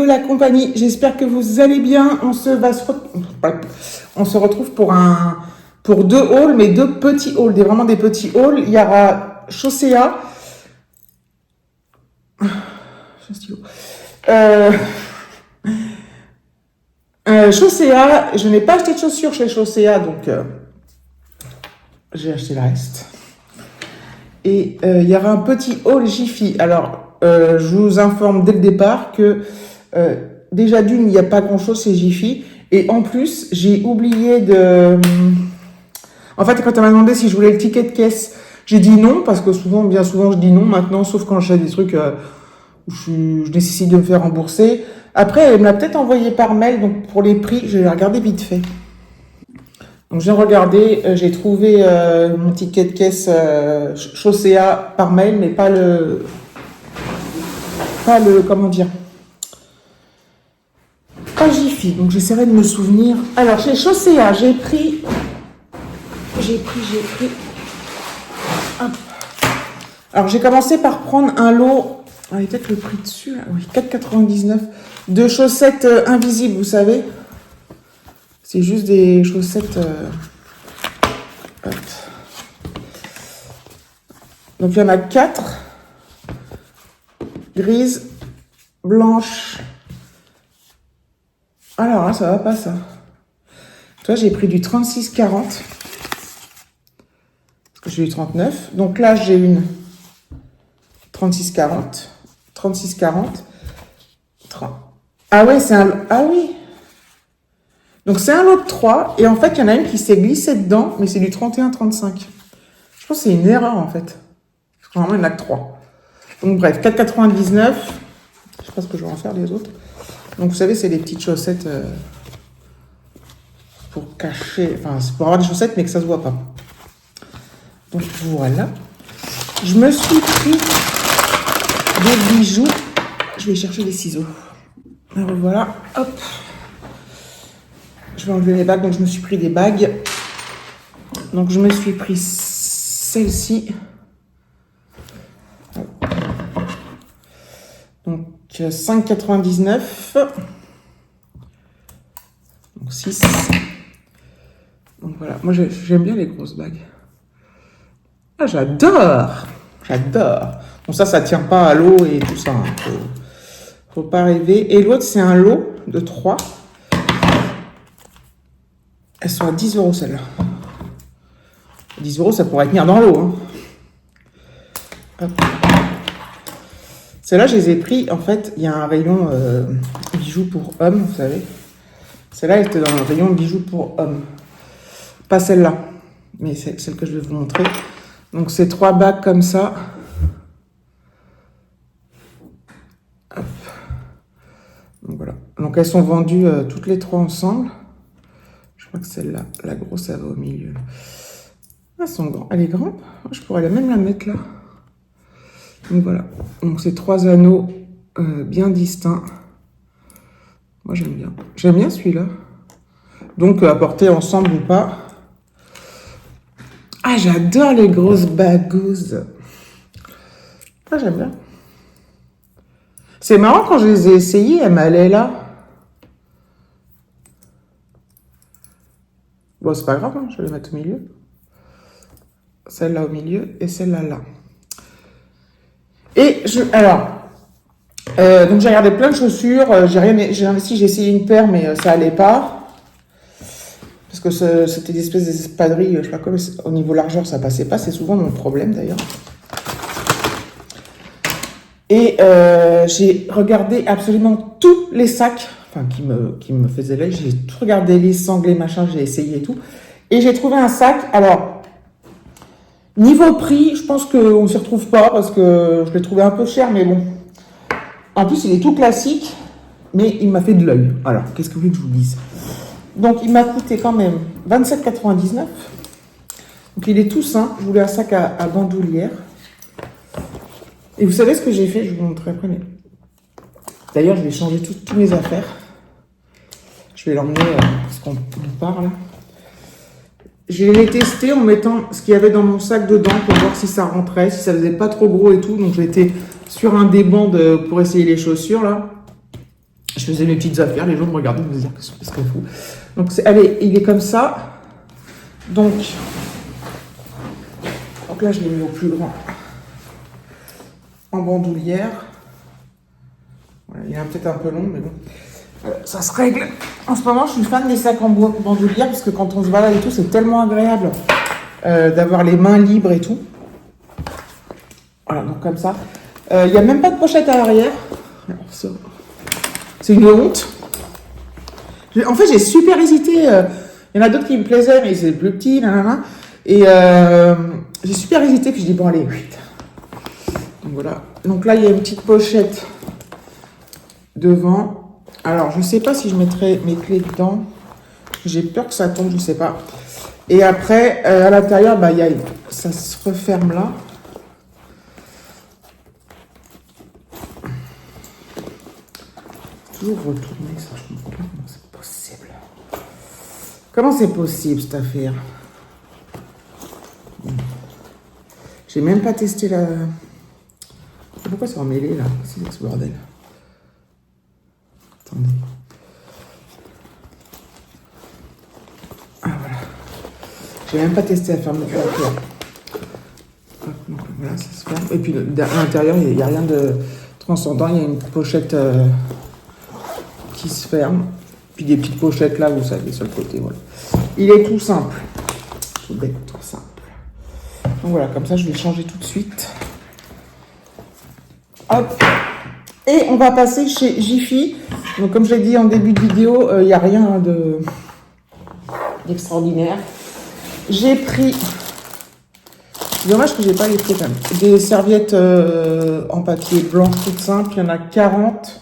la compagnie, j'espère que vous allez bien. On se retrouve pour deux hauls, mais deux petits hauls, vraiment des petits hauls. Il y aura Chaussea. Chaussea, je n'ai pas acheté de chaussures chez Chaussea, donc j'ai acheté le reste. Et il y aura un petit haul Jiffy. Alors, je vous informe dès le départ que déjà d'une, il n'y a pas grand-chose chez Jiffy. Et en plus, j'ai oublié de... En fait, quand elle m'a demandé si je voulais le ticket de caisse, j'ai dit non, parce que bien souvent, je dis non maintenant, sauf quand j'ai des trucs où je nécessite de me faire rembourser. Après, elle me l'a peut-être envoyé par mail, donc pour les prix, je vais regarder vite fait. Donc, j'ai regardé, j'ai trouvé mon ticket de caisse Chaussea par mail, mais pas le, comment dire, pas Jiffy. Donc, j'essaierai de me souvenir. Alors, chez Chaussea, j'ai pris. Hop. Alors, j'ai commencé par prendre un lot. Ah, il y a peut-être le prix dessus, là. Oui, 4,99 de chaussettes invisibles, vous savez. C'est juste des chaussettes. Hop. Donc, il y en a 4. Grises, blanches. Alors, là, ça va pas, ça. Toi, j'ai pris du 36,40. Parce que j'ai eu 39. Donc là, j'ai une 36,40. 36,40. Ah ouais, c'est un... Ah oui. Donc, c'est un lot de 3. Et en fait, il y en a une qui s'est glissée dedans, mais c'est du 31,35. Je pense que c'est une erreur, en fait. Parce que normalement, il n'y en a que 3. Donc, bref, 4,99. Je sais pas ce que je vais en faire, les autres. Donc, vous savez, c'est des petites chaussettes pour cacher... Enfin, c'est pour avoir des chaussettes, mais que ça se voit pas. Donc, voilà. Je me suis pris des bijoux. Je vais chercher des ciseaux. Alors, voilà. Hop. Je vais enlever mes bagues. Donc, je me suis pris des bagues. Donc, je me suis pris celle-ci. Donc, 5,99. Donc, 6. Donc, voilà. Moi, j'aime bien les grosses bagues. Ah, j'adore. Bon, ça tient pas à l'eau et tout ça. Hein. Faut pas rêver. Et l'autre, c'est un lot de 3. Elles sont à 10 € celles-là. 10 €, ça pourrait tenir dans l'eau. Hein. Celles-là, je les ai pris. En fait, il y a un rayon bijoux pour hommes, vous savez. Celle-là, elle était dans le rayon bijoux pour hommes. Pas celle-là, mais c'est celle que je vais vous montrer. Donc, c'est 3 bagues comme ça. Hop. Donc, voilà. Donc, elles sont vendues toutes les 3 ensemble. Je crois que celle-là, la grosse, elle va au milieu. Elle est grande. Je pourrais même la mettre là. Donc, voilà. Donc, c'est 3 anneaux bien distincts. Moi, j'aime bien. J'aime bien celui-là. Donc, à porter ensemble ou pas. Ah, j'adore les grosses bagouses. Ah, j'aime bien. C'est marrant, quand je les ai essayées, elles m'allaient là. Bon, c'est pas grave, hein, je vais les mettre au milieu. Celle-là au milieu et celle-là là. Et donc j'ai regardé plein de chaussures. J'ai essayé une paire, mais ça allait pas. Parce que c'était des espèces d'espadrilles, je sais pas quoi, mais au niveau largeur, ça passait pas. C'est souvent mon problème, d'ailleurs. Et j'ai regardé absolument tous les sacs, enfin, qui me faisaient l'œil. J'ai tout regardé, les sangles, les machins, j'ai essayé et tout. Et j'ai trouvé un sac. Alors, niveau prix, je pense qu'on ne s'y retrouve pas, parce que je l'ai trouvé un peu cher, mais bon. En plus, il est tout classique, mais il m'a fait de l'œil. Alors, qu'est-ce que vous voulez que je vous dise ? Donc, il m'a coûté quand même 27,99 €. Donc, il est tout sain. Je voulais un sac à bandoulière. Et vous savez ce que j'ai fait? Je vous montrerai après. Mais... D'ailleurs, je vais changer toutes mes affaires. Je vais l'emmener parce qu'on parle. Je l'ai testé en mettant ce qu'il y avait dans mon sac dedans pour voir si ça rentrait, si ça faisait pas trop gros et tout. Donc, j'étais sur un des bancs pour essayer les chaussures, là. Je faisais mes petites affaires, les gens me regardaient, ils me disaient que ce serait fou. Donc, allez, il est comme ça. Donc là, je l'ai mis au plus grand. En bandoulière. Voilà, il est peut-être un peu long, mais bon. Ça se règle. En ce moment, je suis fan des sacs en bandoulière parce que quand on se balade et tout, c'est tellement agréable d'avoir les mains libres et tout. Voilà, donc comme ça. Il n'y a même pas de pochette à l'arrière. C'est une honte. En fait, j'ai super hésité. Il y en a d'autres qui me plaisaient, mais c'est plus petit, nanana. Et j'ai super hésité, puis je dis, bon, allez, vite. Donc voilà. Donc là, il y a une petite pochette devant. Alors, je ne sais pas si je mettrai mes clés dedans. J'ai peur que ça tombe, je ne sais pas. Et après, à l'intérieur, bah, ça se referme là. Toujours retourner ça, je ne comprends pas comment c'est possible. Comment c'est possible cette affaire? J'ai même pas testé la... Pourquoi c'est emmêlé là? C'est ce bordel. Attendez. Ah voilà. J'ai même pas testé la fermeture encore. Donc voilà, ça se ferme. Et puis à l'intérieur, il n'y a rien de transcendant. Il y a une pochette qui se ferme. Puis des petites pochettes là, vous savez, sur le côté. Voilà. Il est tout simple. Tout bête, tout simple. Donc voilà, comme ça, je vais le changer tout de suite. Hop. Et on va passer chez Jiffy. Donc comme je l'ai dit en début de vidéo, il n'y a rien d'extraordinaire. J'ai pris... C'est dommage que j'ai pas les prix quand même. Des serviettes en papier blanc toutes simples. Il y en a 40.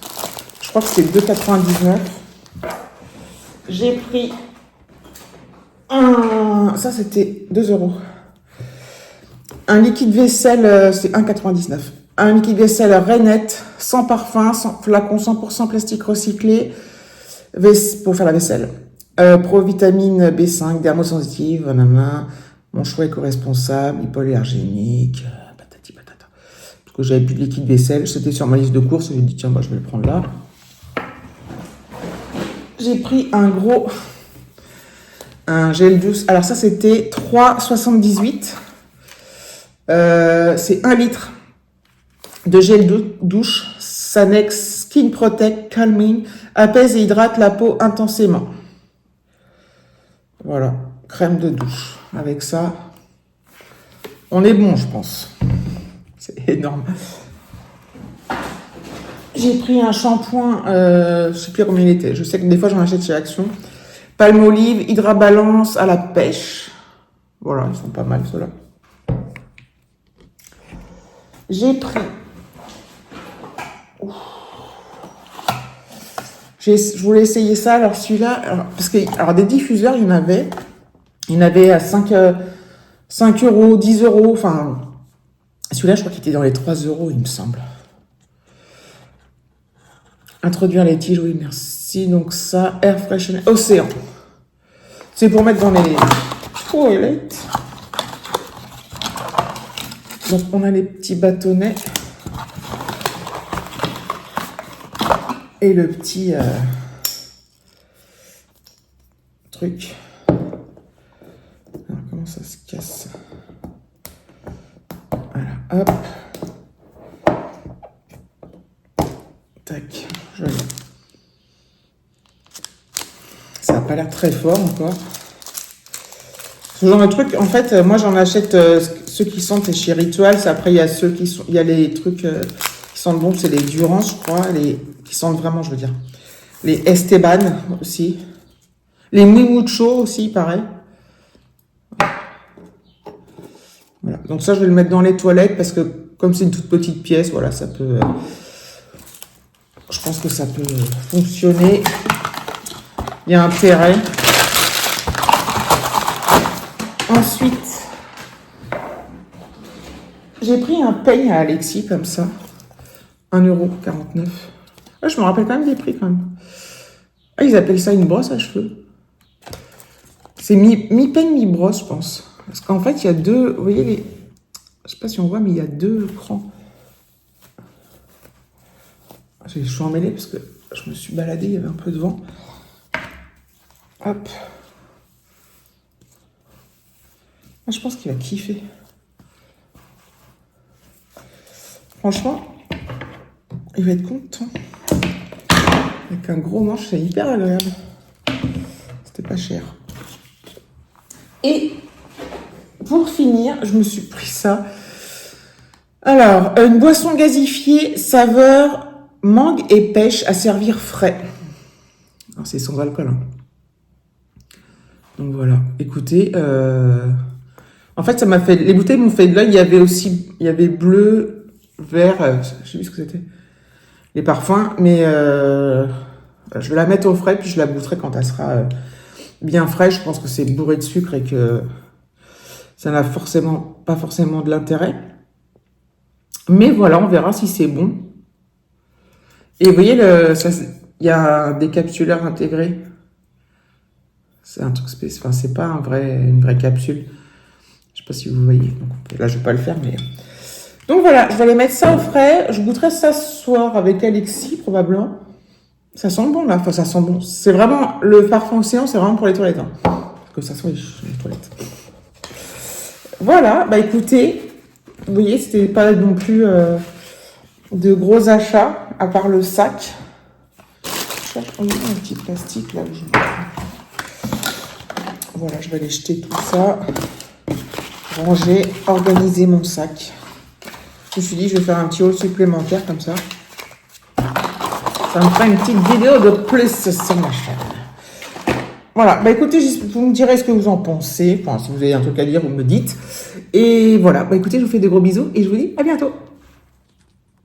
Je crois que c'est 2,99. J'ai pris ça c'était 2 €. Un liquide vaisselle, c'est 1,99. Un liquide vaisselle Rainette, sans parfum, sans flacon, 100% plastique recyclé, pour faire la vaisselle. Pro-vitamine B5, dermosensitive, nanana. Mon choix éco-responsable, hypoallergénique, patati patata. Parce que j'avais plus de liquide vaisselle, c'était sur ma liste de courses, j'ai dit tiens, bah, je vais le prendre là. J'ai pris un gel douce. Alors ça, c'était 3,78. C'est 1 litre de gel douche. Sanex Skin Protect Calming apaise et hydrate la peau intensément. Voilà, crème de douche. Avec ça, on est bon, je pense. C'est énorme. J'ai pris un shampoing, je sais plus combien il était. Je sais que des fois j'en achète chez Action. Palmolive, Hydra Balance à la pêche. Voilà, ils sont pas mal ceux-là. J'ai pris... Je voulais essayer ça, alors celui-là... Parce que alors, des diffuseurs, il y en avait. Il y en avait à 5 €, 10 €. Enfin, celui-là, je crois qu'il était dans les 3 €, il me semble. Introduire les tiges, oui, merci. Donc ça, Air Freshener, Océan. C'est pour mettre dans les toilettes. Donc on a les petits bâtonnets. Et le petit truc. Alors comment ça se casse? Voilà, hop. Tac, joli. Ça n'a pas l'air très fort encore. Ce genre de truc, en fait, moi j'en achète ceux qui sentent chez Rituals. Après, il y a ceux qui sont, il y a les trucs qui sentent bon, c'est les Durance, je crois, qui sentent vraiment, je veux dire. Les Esteban aussi. Les Mimucho aussi, pareil. Voilà. Donc ça, je vais le mettre dans les toilettes parce que comme c'est une toute petite pièce, voilà, ça peut... je pense que ça peut fonctionner. Il y a intérêt. Ensuite, j'ai pris un peigne à Alexis, comme ça. 1,49 €. Ah, je me rappelle quand même des prix, quand même. Ah, ils appellent ça une brosse à cheveux. C'est mi-peigne, mi-brosse, je pense. Parce qu'en fait, il y a deux... Vous voyez, les... je sais pas si on voit, mais il y a deux crans. Je suis emmêlée parce que je me suis baladée, il y avait un peu de vent. Hop. Ah, je pense qu'il va kiffer. Franchement, il va être content. Avec un gros manche, c'est hyper agréable. C'était pas cher. Et pour finir, je me suis pris ça. Alors, une boisson gazifiée, saveur mangue et pêche à servir frais. Alors, c'est sans alcool. Hein. Donc voilà. Écoutez, en fait, ça m'a fait. Les bouteilles m'ont fait de l'œil. Il y avait bleu, vert. Je sais plus ce que c'était. Les parfums, mais je vais la mettre au frais puis je la goûterai quand elle sera bien fraîche. Je pense que c'est bourré de sucre et que ça n'a pas forcément de l'intérêt. Mais voilà, on verra si c'est bon. Et vous voyez, il y a des capsuleurs intégrés. C'est un truc spécial. Enfin, c'est pas une vraie capsule. Je sais pas si vous voyez. Donc, là, je vais pas le faire, mais. Donc voilà, je vais aller mettre ça au frais. Je goûterai ça ce soir avec Alexis, probablement. Ça sent bon, là. Enfin, ça sent bon. C'est vraiment. Le parfum océan, c'est vraiment pour les toilettes. Hein. Parce que ça sent les toilettes. Voilà, bah écoutez. Vous voyez, c'était pas non plus de gros achats, à part le sac. Je cherche un petit plastique là où je mets. Voilà, je vais aller jeter tout ça. Ranger, organiser mon sac. Je me suis dit, je vais faire un petit haul supplémentaire comme ça. Ça me fera une petite vidéo de plus sur ma chaîne. Voilà, bah écoutez, vous me direz ce que vous en pensez. Enfin, si vous avez un truc à dire, vous me dites. Et voilà, bah écoutez, je vous fais de gros bisous et je vous dis à bientôt.